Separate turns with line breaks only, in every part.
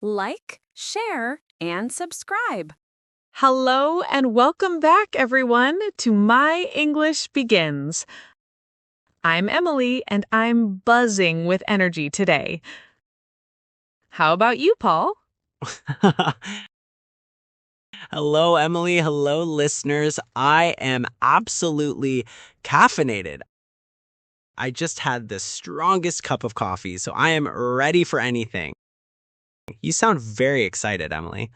like, share, and subscribe.
Hello and welcome back, everyone, to My English Begins. I'm Emily and I'm buzzing with energy today. How about you, Paul?
Hello, Emily. Hello, listeners. I am absolutely caffeinated. I just had the strongest cup of coffee, so I am ready for anything. You sound very excited, Emily.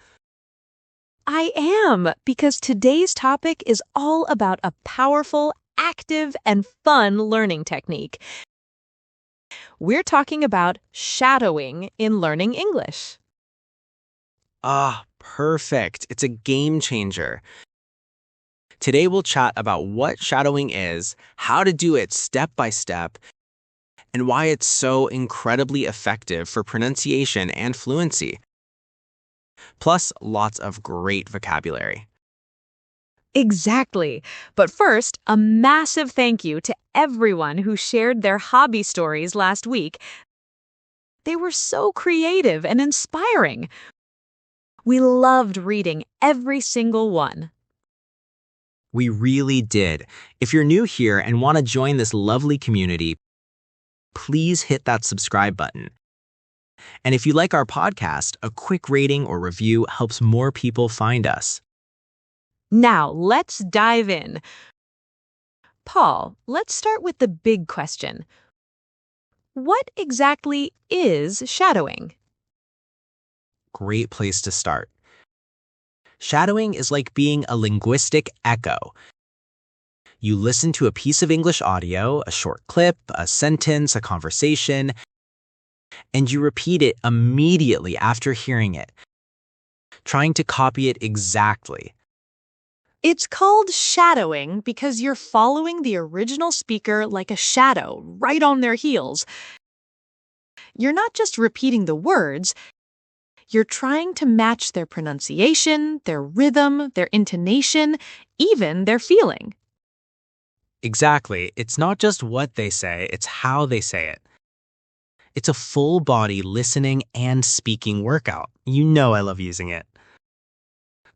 I am, because today's topic is all about a powerful, active, and fun learning technique. We're talking about shadowing in learning English.
Perfect. It's a game changer. Today we'll chat about what shadowing is, how to do it step by step, and why it's so incredibly effective for pronunciation and fluency. Plus, lots of great vocabulary.
Exactly. But first, a massive thank you to everyone who shared their hobby stories last week. They were so creative and inspiring. We loved reading every single one.
We really did. If you're new here and want to join this lovely community, please hit that subscribe button. And if you like our podcast, a quick rating or review helps more people find us.
Now, let's dive in. Paul, let's start with the big question. What exactly is shadowing?
Great place to start. Shadowing is like being a linguistic echo. You listen to a piece of English audio, a short clip, a sentence, a conversation, and you repeat it immediately after hearing it, trying to copy it exactly.
It's called shadowing because you're following the original speaker like a shadow right on their heels. You're not just repeating the words, you're trying to match their pronunciation, their rhythm, their intonation, even their feeling.
Exactly. It's not just what they say, it's how they say it. It's a full body listening and speaking workout. You know I love using it.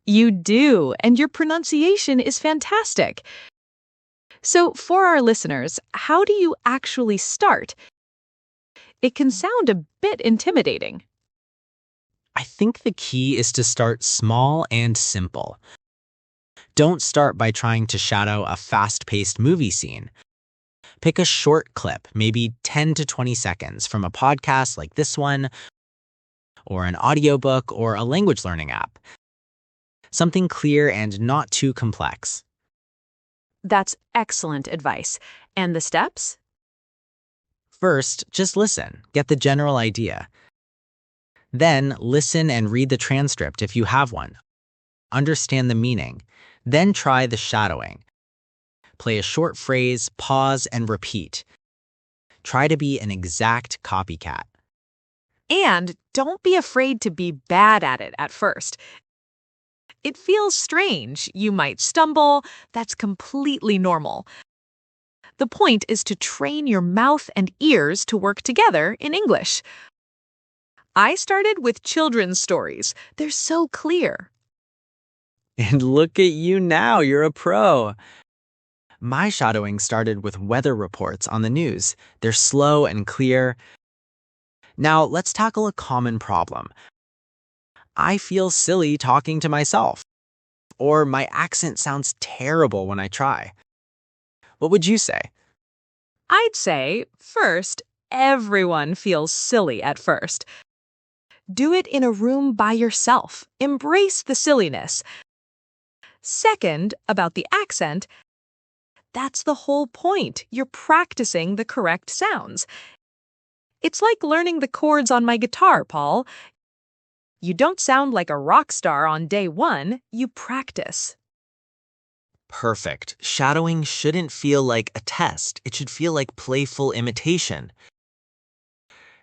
You do, and your pronunciation is fantastic. So, for our listeners, how do you actually start? It can sound a bit intimidating.
I think the key is to start small and simple. Don't start by trying to shadow a fast-paced movie scene. Pick a short clip, maybe 10 to 20 seconds, from a podcast like this one, or an audiobook, or a language learning app. Something clear and not too complex.
That's excellent advice. And the steps?
First, just listen, get the general idea. Then, listen and read the transcript if you have one. Understand the meaning. Then try the shadowing. Play a short phrase, pause, and repeat. Try to be an exact copycat.
And don't be afraid to be bad at it at first. It feels strange. You might stumble. That's completely normal. The point is to train your mouth and ears to work together in English. I started with children's stories. They're so clear.
And look at you now, you're a pro. My shadowing started with weather reports on the news. They're slow and clear. Now, let's tackle a common problem. I feel silly talking to myself, or my accent sounds terrible when I try. What would you say?
I'd say, first, everyone feels silly at first. Do it in a room by yourself. Embrace the silliness. Second, about the accent, that's the whole point. You're practicing the correct sounds. It's like learning the chords on my guitar, Paul. You don't sound like a rock star on day one, you practice.
Perfect. Shadowing shouldn't feel like a test. It should feel like playful imitation.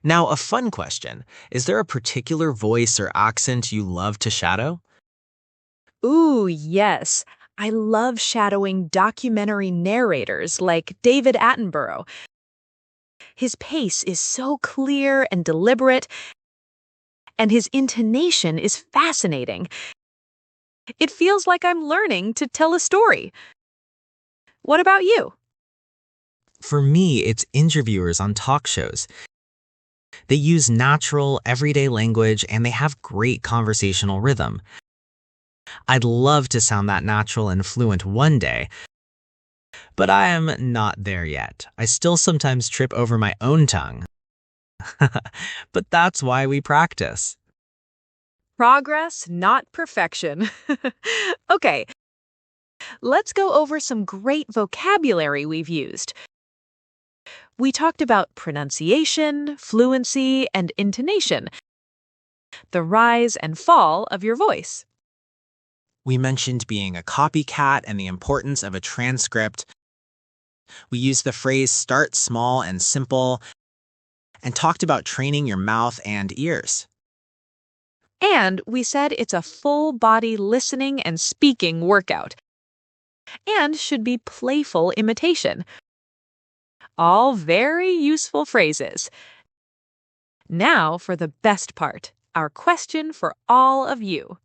Now, a fun question. Is there a particular voice or accent you love to shadow?
Ooh, yes. I love shadowing documentary narrators like David Attenborough. His pace is so clear and deliberate, and his intonation is fascinating. It feels like I'm learning to tell a story. What about you?
For me, it's interviewers on talk shows. They use natural, everyday language and they have great conversational rhythm. I'd love to sound that natural and fluent one day, but I am not there yet. I still sometimes trip over my own tongue. But that's why we practice.
Progress, not perfection. Okay, let's go over some great vocabulary we've used. We talked about pronunciation, fluency, and intonation, the rise and fall of your voice.
We mentioned being a copycat and the importance of a transcript. We used the phrase start small and simple and talked about training your mouth and ears.
And we said it's a full body listening and speaking workout and should be playful imitation. All very useful phrases. Now for the best part, our question for all of you.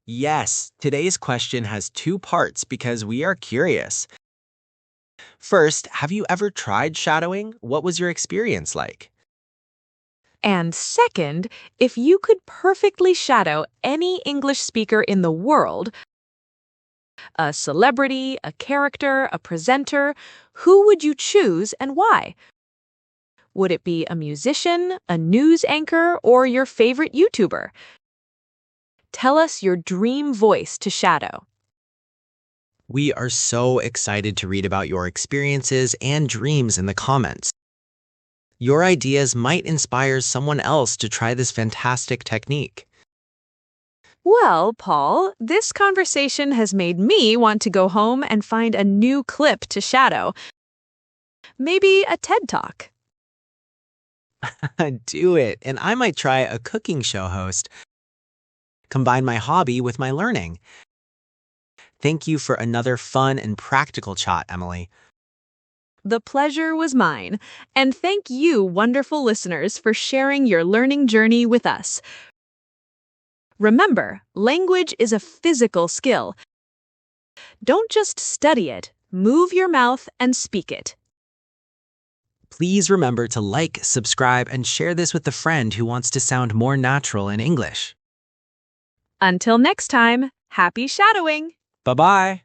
Yes, today's question has two parts because we are curious. First, have you ever tried shadowing? What was your experience like?
And second, if you could perfectly shadow any English speaker in the world, a celebrity, a character, a presenter, who would you choose and why? Would it be a musician, a news anchor, or your favorite YouTuber? Tell us your dream voice to shadow.
We are so excited to read about your experiences and dreams in the comments. Your ideas might inspire someone else to try this fantastic technique.
Well, Paul, this conversation has made me want to go home and find a new clip to shadow. Maybe a TED Talk.
Do it, and I might try a cooking show host. Combine my hobby with my learning. Thank you for another fun and practical chat, Emily.
The pleasure was mine. And thank you, wonderful listeners, for sharing your learning journey with us. Remember, language is a physical skill. Don't just study it, move your mouth and speak it.
Please remember to like, subscribe, and share this with a friend who wants to sound more natural in English.
Until next time, happy shadowing!
Bye-bye.